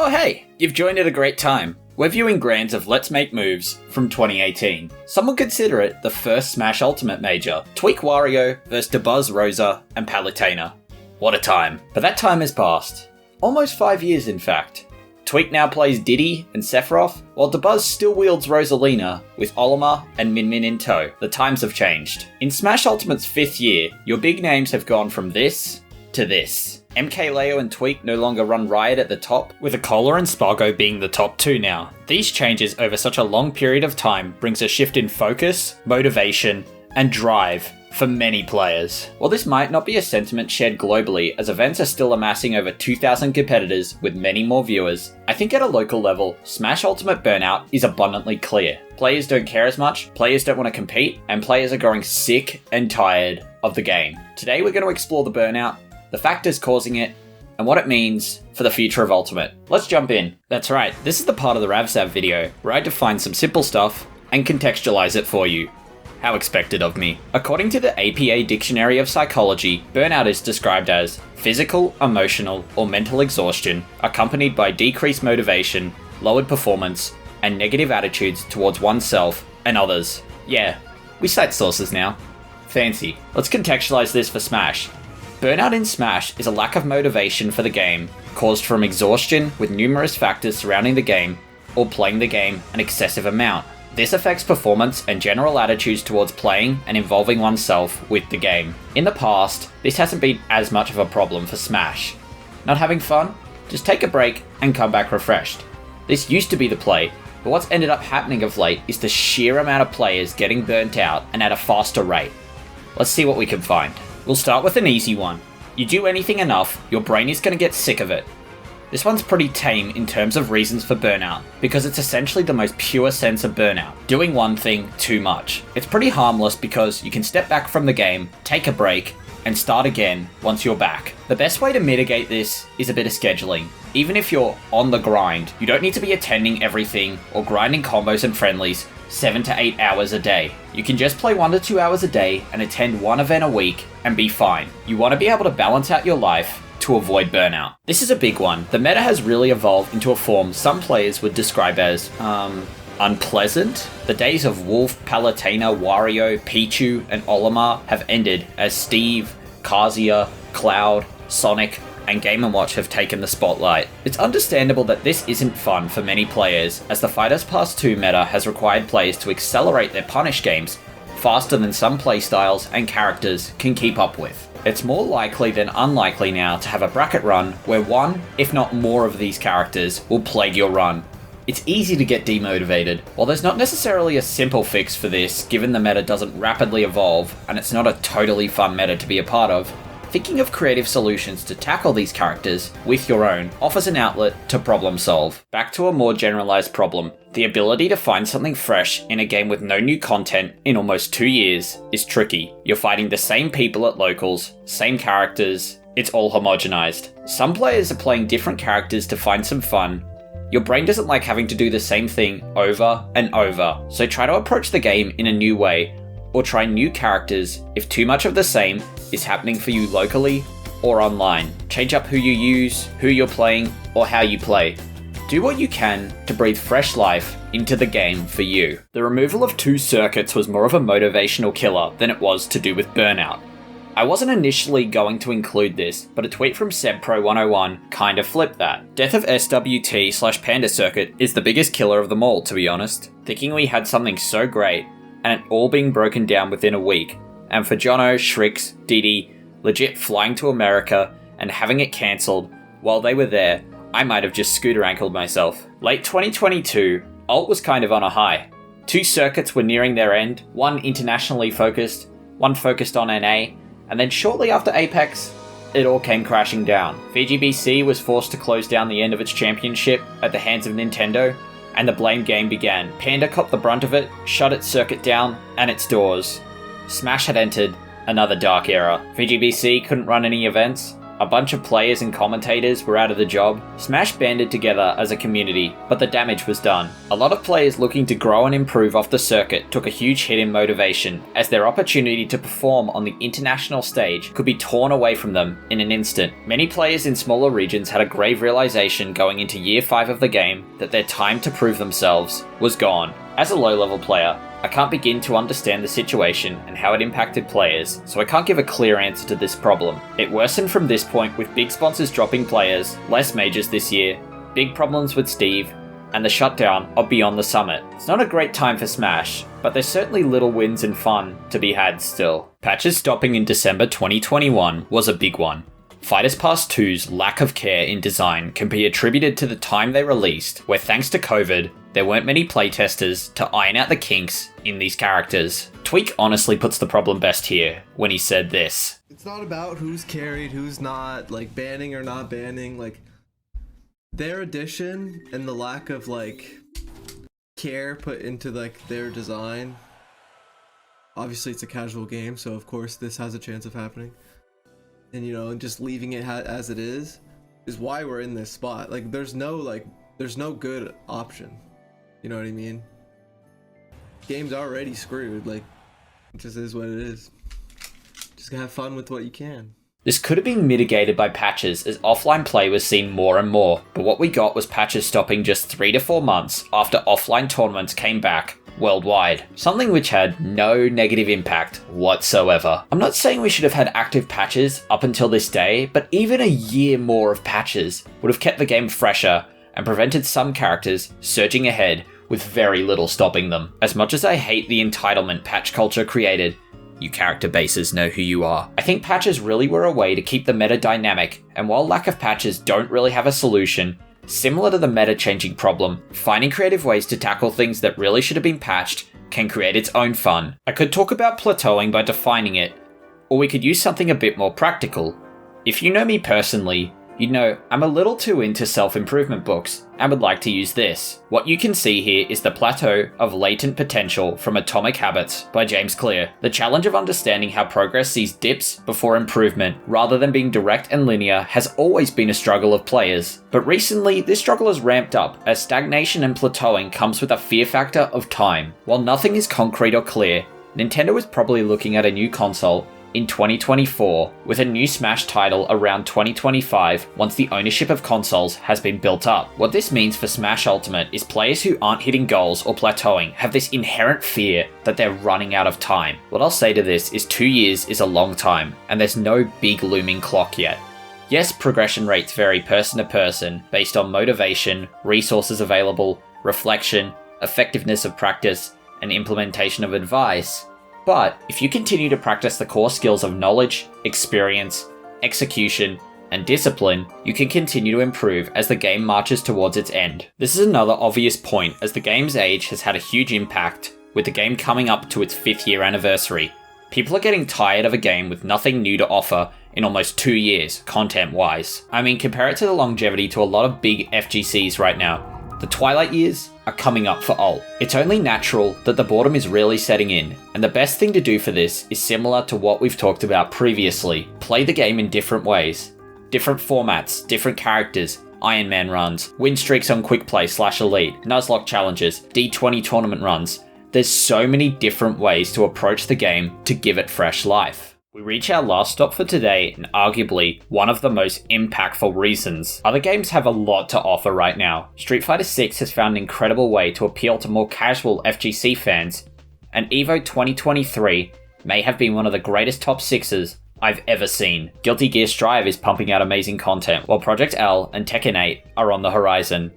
Oh hey, you've joined at a great time. We're viewing grands of Let's Make Moves from 2018. Some would consider it the first Smash Ultimate Major. Tweak Wario vs Dabuz Rosa and Palutena. What a time. But that time has passed. Almost 5 years in fact. Tweak now plays Diddy and Sephiroth, while Dabuz still wields Rosalina with Olimar and Min Min in tow. The times have changed. In Smash Ultimate's 5th year, your big names have gone from this to this. MKLeo and Tweak no longer run riot at the top, with Acola and Spargo being the top two now. These changes over such a long period of time brings a shift in focus, motivation, and drive for many players. While this might not be a sentiment shared globally, as events are still amassing over 2,000 competitors with many more viewers, I think at a local level, Smash Ultimate Burnout is abundantly clear. Players don't care as much, players don't want to compete, and players are growing sick and tired of the game. Today we're going to explore the burnout, the factors causing it, and what it means for the future of Ultimate. Let's jump in. That's right, this is the part of the RavSav video where I define some simple stuff and contextualize it for you. How expected of me. According to the APA Dictionary of Psychology, burnout is described as physical, emotional, or mental exhaustion accompanied by decreased motivation, lowered performance, and negative attitudes towards oneself and others. Yeah, we cite sources now. Fancy. Let's contextualize this for Smash. Burnout in Smash is a lack of motivation for the game, caused from exhaustion with numerous factors surrounding the game, or playing the game an excessive amount. This affects performance and general attitudes towards playing and involving oneself with the game. In the past, this hasn't been as much of a problem for Smash. Not having fun? Just take a break and come back refreshed. This used to be the play, but what's ended up happening of late is the sheer amount of players getting burnt out and at a faster rate. Let's see what we can find. We'll start with an easy one. You do anything enough, your brain is going to get sick of it. This one's pretty tame in terms of reasons for burnout, because it's essentially the most pure sense of burnout, doing one thing too much. It's pretty harmless because you can step back from the game, take a break, and start again once you're back. The best way to mitigate this is a bit of scheduling. Even if you're on the grind, you don't need to be attending everything or grinding combos and friendlies 7 to 8 hours a day. You can just play 1 to 2 hours a day and attend one event a week and be fine. You want to be able to balance out your life to avoid burnout. This is a big one. The meta has really evolved into a form some players would describe as, unpleasant. The days of Wolf, Palutena, Wario, Pichu, and Olimar have ended as Steve, Kazuya, Cloud, Sonic, and Game & Watch have taken the spotlight. It's understandable that this isn't fun for many players, as the Fighters Pass 2 meta has required players to accelerate their punish games faster than some playstyles and characters can keep up with. It's more likely than unlikely now to have a bracket run where one, if not more of these characters, will plague your run. It's easy to get demotivated. While there's not necessarily a simple fix for this, given the meta doesn't rapidly evolve and it's not a totally fun meta to be a part of, thinking of creative solutions to tackle these characters with your own offers an outlet to problem solve. Back to a more generalized problem. The ability to find something fresh in a game with no new content in almost 2 years is tricky. You're fighting the same people at locals, same characters, it's all homogenized. Some players are playing different characters to find some fun. Your brain doesn't like having to do the same thing over and over, so try to approach the game in a new way, or try new characters if too much of the same is happening for you locally or online. Change up who you use, who you're playing, or how you play. Do what you can to breathe fresh life into the game for you. The removal of 2 circuits was more of a motivational killer than it was to do with burnout. I wasn't initially going to include this, but a tweet from SebPro101 kinda flipped that. Death of SWT/Panda Circuit is the biggest killer of them all, to be honest. Thinking we had something so great, and it all being broken down within a week, and for Jono, Shrix, Diddy, legit flying to America and having it cancelled while they were there, I might have just scooter ankled myself. Late 2022, Ult was kind of on a high. 2 circuits were nearing their end, one internationally focused, one focused on NA, and then shortly after Apex, it all came crashing down. VGBC was forced to close down the end of its championship at the hands of Nintendo, and the blame game began. Panda copped the brunt of it, shut its circuit down, and its doors. Smash had entered another dark era. VGBC couldn't run any events, A bunch of players and commentators were out of the job. Smash banded together as a community, but the damage was done. A lot of players looking to grow and improve off the circuit took a huge hit in motivation, as their opportunity to perform on the international stage could be torn away from them in an instant. Many players in smaller regions had a grave realization going into year 5 of the game that their time to prove themselves was gone. As a low-level player, I can't begin to understand the situation and how it impacted players, so I can't give a clear answer to this problem. It worsened from this point with big sponsors dropping players, less majors this year, big problems with Steve, and the shutdown of Beyond the Summit. It's not a great time for Smash, but there's certainly little wins and fun to be had still. Patches stopping in December 2021 was a big one. Fighters Pass 2's lack of care in design can be attributed to the time they released, where thanks to COVID, there weren't many playtesters to iron out the kinks in these characters. Tweak honestly puts the problem best here when he said this. It's not about who's carried, who's not, like banning or not banning, like their addition and the lack of like care put into like their design. Obviously it's a casual game, so of course this has a chance of happening. And you know, just leaving it as it is why we're in this spot. Like there's no good option. You know what I mean? Game's already screwed. Like it just is what it is. Just have fun with what you can. This could have been mitigated by patches as offline play was seen more and more, but what we got was patches stopping just 3 to 4 months after offline tournaments came back worldwide, something which had no negative impact whatsoever. I'm not saying we should have had active patches up until this day, but even a year more of patches would have kept the game fresher and prevented some characters surging ahead with very little stopping them. As much as I hate the entitlement patch culture created, you character bases know who you are. I think patches really were a way to keep the meta dynamic, and while lack of patches don't really have a solution, similar to the meta-changing problem, finding creative ways to tackle things that really should have been patched can create its own fun. I could talk about plateauing by defining it, or we could use something a bit more practical. If you know me personally, you'd know I'm a little too into self-improvement books and would like to use this. What you can see here is the plateau of latent potential from Atomic Habits by James Clear. The challenge of understanding how progress sees dips before improvement rather than being direct and linear has always been a struggle of players. But recently, this struggle has ramped up as stagnation and plateauing comes with a fear factor of time. While nothing is concrete or clear, Nintendo is probably looking at a new console in 2024, with a new Smash title around 2025 once the ownership of consoles has been built up. What this means for Smash Ultimate is players who aren't hitting goals or plateauing have this inherent fear that they're running out of time. What I'll say to this is 2 years is a long time, and there's no big looming clock yet. Yes, progression rates vary person to person based on motivation, resources available, reflection, effectiveness of practice, and implementation of advice. But if you continue to practice the core skills of knowledge, experience, execution, and discipline, you can continue to improve as the game marches towards its end. This is another obvious point as the game's age has had a huge impact, with the game coming up to its 5th year anniversary. People are getting tired of a game with nothing new to offer in almost 2 years, content-wise. I mean, compare it to the longevity to a lot of big FGCs right now. The Twilight years are coming up for Alt. It's only natural that the boredom is really setting in, and the best thing to do for this is similar to what we've talked about previously. Play the game in different ways. Different formats, different characters, Iron Man runs, win streaks on quick play / elite, Nuzlocke challenges, D20 tournament runs. There's so many different ways to approach the game to give it fresh life. We reach our last stop for today, and arguably one of the most impactful reasons. Other games have a lot to offer right now. Street Fighter VI has found an incredible way to appeal to more casual FGC fans, and EVO 2023 may have been one of the greatest top 6s I've ever seen. Guilty Gear Strive is pumping out amazing content, while Project L and Tekken 8 are on the horizon.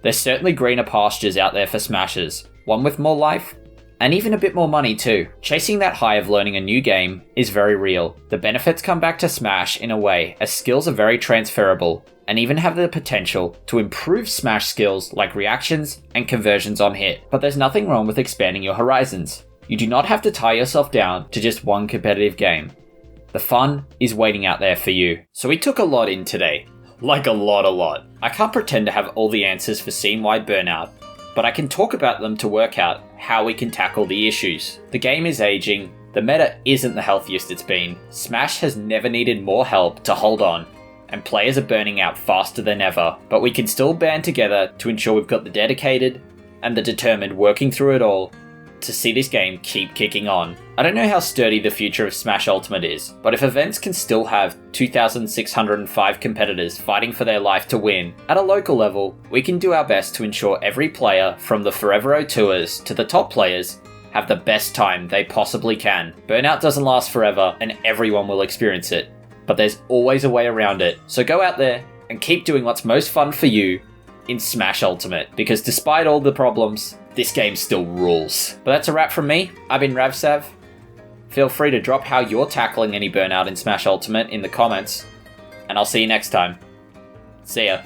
There's certainly greener pastures out there for smashers, one with more life, and even a bit more money too. Chasing that high of learning a new game is very real. The benefits come back to Smash in a way, as skills are very transferable, and even have the potential to improve Smash skills like reactions and conversions on hit. But there's nothing wrong with expanding your horizons. You do not have to tie yourself down to just one competitive game. The fun is waiting out there for you. So we took a lot in today. Like a lot. I can't pretend to have all the answers for scene-wide Burnout, but I can talk about them to work out how we can tackle the issues. The game is aging, the meta isn't the healthiest it's been, Smash has never needed more help to hold on, and players are burning out faster than ever, but we can still band together to ensure we've got the dedicated and the determined working through it all to see this game keep kicking on. I don't know how sturdy the future of Smash Ultimate is, but if events can still have 2,605 competitors fighting for their life to win, at a local level, we can do our best to ensure every player, from the Forever Tours to the top players, have the best time they possibly can. Burnout doesn't last forever, and everyone will experience it, but there's always a way around it. So go out there and keep doing what's most fun for you in Smash Ultimate, because despite all the problems, this game still rules. But that's a wrap from me. I've been Ravsav. Feel free to drop how you're tackling any burnout in Smash Ultimate in the comments, and I'll see you next time. See ya.